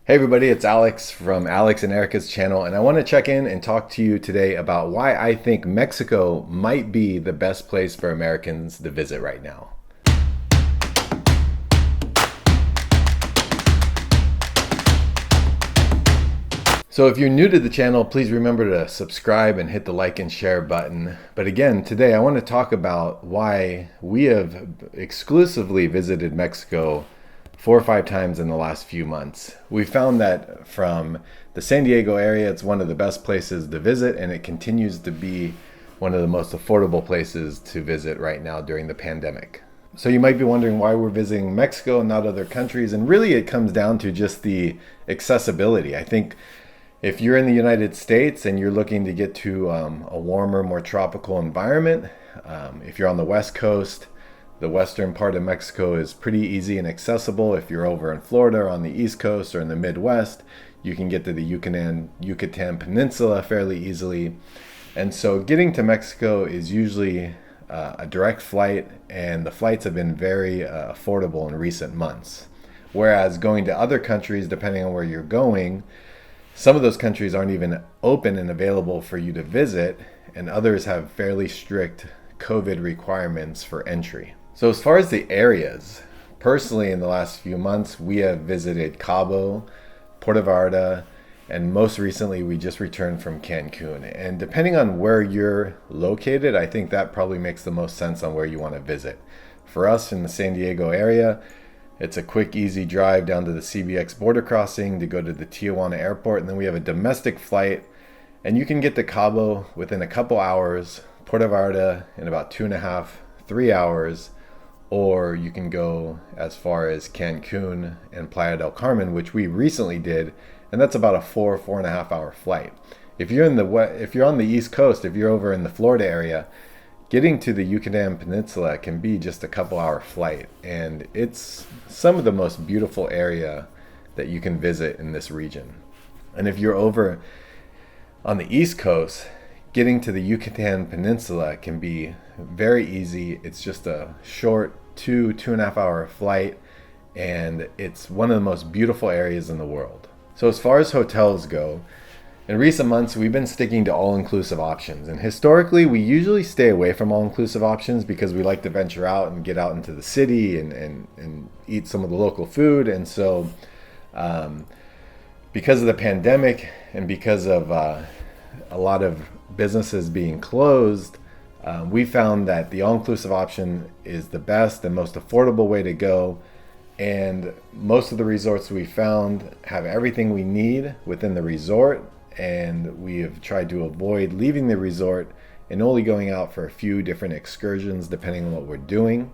Hey everybody, it's Alex from Alex and Erika's channel, and I want to check in and talk to you today about why I think Mexico might be the best place for Americans to visit right now. So if you're new to the channel, please remember to subscribe and hit the like and share button. But again, today I want to talk about why we have exclusively visited Mexico 4 or 5 times in the last few months. We found that from the San Diego area, it's one of the best places to visit, and it continues to be one of the most affordable places to visit right now during the pandemic. So you might be wondering why we're visiting Mexico and not other countries, and really it comes down to just the accessibility. I think if you're in the United States and you're looking to get to a warmer, more tropical environment, if you're on the West Coast, the western part of Mexico is pretty easy and accessible. If you're over in Florida or on the East Coast or in the Midwest, you can get to the Yucatan Peninsula fairly easily. And so getting to Mexico is usually a direct flight, and the flights have been very affordable in recent months. Whereas going to other countries, depending on where you're going, some of those countries aren't even open and available for you to visit, and others have fairly strict COVID requirements for entry. So as far as the areas, personally in the last few months, we have visited Cabo, Puerto Vallarta, and most recently we just returned from Cancun. And depending on where you're located, I think that probably makes the most sense on where you want to visit. For us in the San Diego area, it's a quick, easy drive down to the CBX border crossing to go to the Tijuana airport, and then we have a domestic flight, and you can get to Cabo within a couple hours, Puerto Vallarta in about 2.5, 3 hours, or you can go as far as Cancun and Playa del Carmen, which we recently did, and that's about a 4.5 hour flight. If you're on the East Coast, if you're over in the Florida area, getting to the Yucatan Peninsula can be just a couple hour flight, and it's some of the most beautiful area that you can visit in this region. And if you're over on the East Coast, getting to the Yucatan Peninsula can be very easy. It's just a short 2.5 hour flight, and it's one of the most beautiful areas in the world. So as far as hotels go, in recent months, we've been sticking to all-inclusive options. And historically, we usually stay away from all-inclusive options because we like to venture out and get out into the city and eat some of the local food. And so because of the pandemic and because of a lot of businesses being closed, we found that the all-inclusive option is the best and most affordable way to go. And most of the resorts we found have everything we need within the resort, and we have tried to avoid leaving the resort and only going out for a few different excursions depending on what we're doing.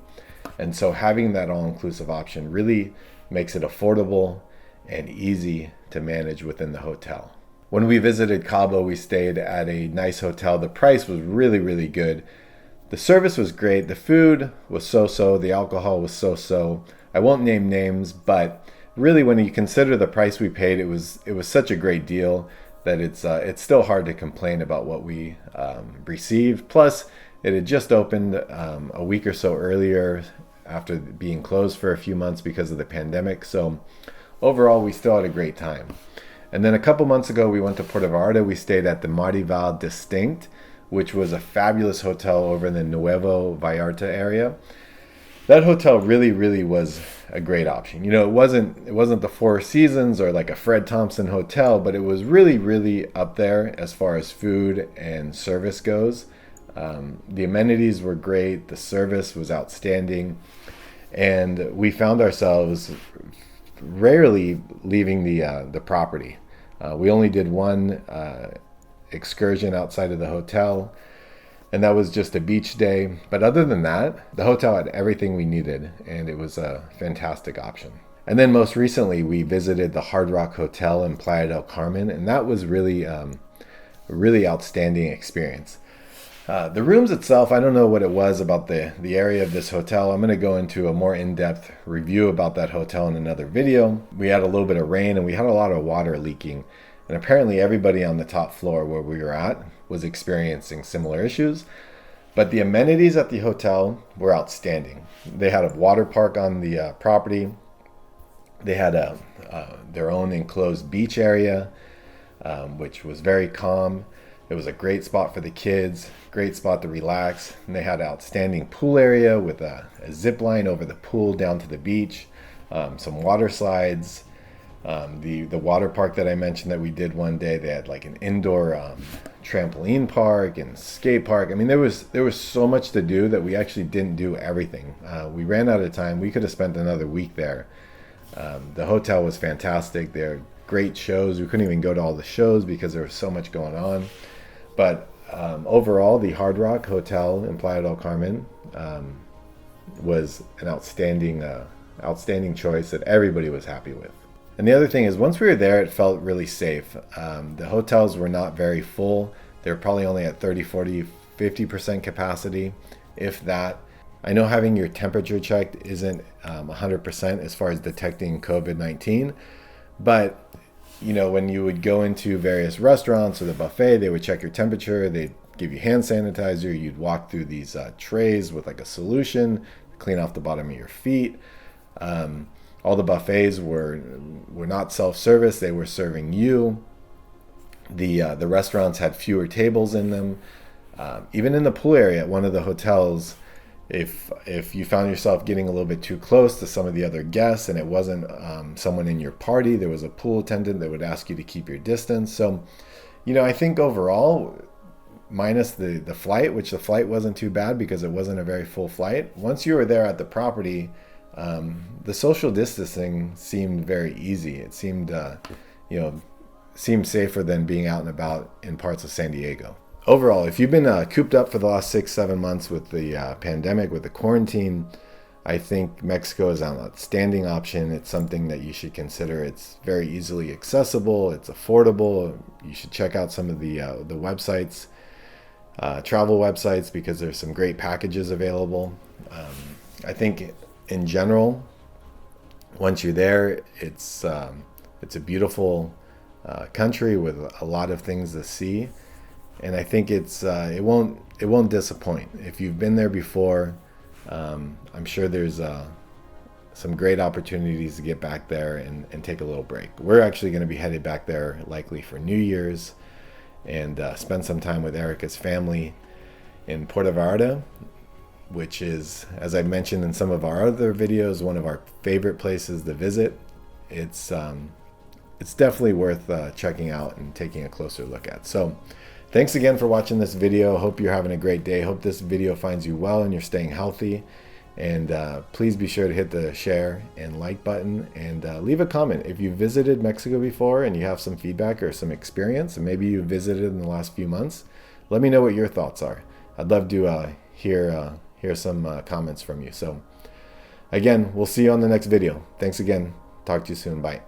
And so having that all-inclusive option really makes it affordable and easy to manage within the hotel. When we visited Cabo, we stayed at a nice hotel. The price was really, really good. The service was great. The food was so-so. The alcohol was so-so. I won't name names, but really when you consider the price we paid, it was such a great deal that it's still hard to complain about what we received. Plus, it had just opened a week or so earlier after being closed for a few months because of the pandemic. So overall, we still had a great time. And then a couple months ago, we went to Puerto Vallarta. We stayed at the Marival Distinct, which was a fabulous hotel over in the Nuevo Vallarta area. That hotel really, really was a great option. You know, it wasn't the Four Seasons or like a Fred Thompson hotel, but it was really, really up there as far as food and service goes. The amenities were great. The service was outstanding. And we found ourselves rarely leaving the property. We only did one excursion outside of the hotel, and that was just a beach day. But other than that, the hotel had everything we needed, and it was a fantastic option. And then most recently, we visited the Hard Rock Hotel in Playa del Carmen, and that was really a really outstanding experience. The rooms itself, I don't know what it was about the area of this hotel. I'm going to go into a more in-depth review about that hotel in another video. We had a little bit of rain, and we had a lot of water leaking. And apparently everybody on the top floor where we were at was experiencing similar issues. But the amenities at the hotel were outstanding. They had a water park on the property. They had their own enclosed beach area, which was very calm. It was a great spot for the kids, great spot to relax. And they had an outstanding pool area with a zip line over the pool down to the beach, some water slides. The water park that I mentioned that we did one day, they had like an indoor trampoline park and skate park. I mean, there was so much to do that we actually didn't do everything. We ran out of time. We could have spent another week there. The hotel was fantastic. There are great shows. We couldn't even go to all the shows because there was so much going on. But overall, the Hard Rock Hotel in Playa del Carmen was an outstanding choice that everybody was happy with. And the other thing is, once we were there, it felt really safe. The hotels were not very full. They were probably only at 30, 40, 50% capacity, if that. I know having your temperature checked isn't 100% as far as detecting COVID-19, but when you would go into various restaurants or the buffet, they would check your temperature, they'd give you hand sanitizer, you'd walk through these trays with like a solution, clean off the bottom of your feet. All the buffets were not self-service, they were serving you. The restaurants had fewer tables in them. Even in the pool area at one of the hotels, if you found yourself getting a little bit too close to some of the other guests and it wasn't someone in your party, there was a pool attendant that would ask you to keep your distance. So, I think overall, minus the flight, which the flight wasn't too bad because it wasn't a very full flight, once you were there at the property, the social distancing seemed very easy. It seemed, seemed safer than being out and about in parts of San Diego. Overall, if you've been cooped up for the last 6-7 months with the pandemic, with the quarantine, I think Mexico is an outstanding option. It's something that you should consider. It's very easily accessible. It's affordable. You should check out some of the websites, travel websites, because there's some great packages available. I think in general, once you're there, it's a beautiful country with a lot of things to see. And I think it won't disappoint. If you've been there before, I'm sure there's some great opportunities to get back there and take a little break. We're actually going to be headed back there likely for New Year's and spend some time with Erika's family in Puerto Vallarta, which is, as I mentioned in some of our other videos, one of our favorite places to visit. It's definitely worth checking out and taking a closer look at. So thanks again for watching this video. Hope you're having a great day. Hope this video finds you well and you're staying healthy. And please be sure to hit the share and like button and leave a comment. If you visited Mexico before and you have some feedback or some experience, and maybe you visited in the last few months, let me know what your thoughts are. I'd love to hear some comments from you. So again, we'll see you on the next video. Thanks again. Talk to you soon. Bye.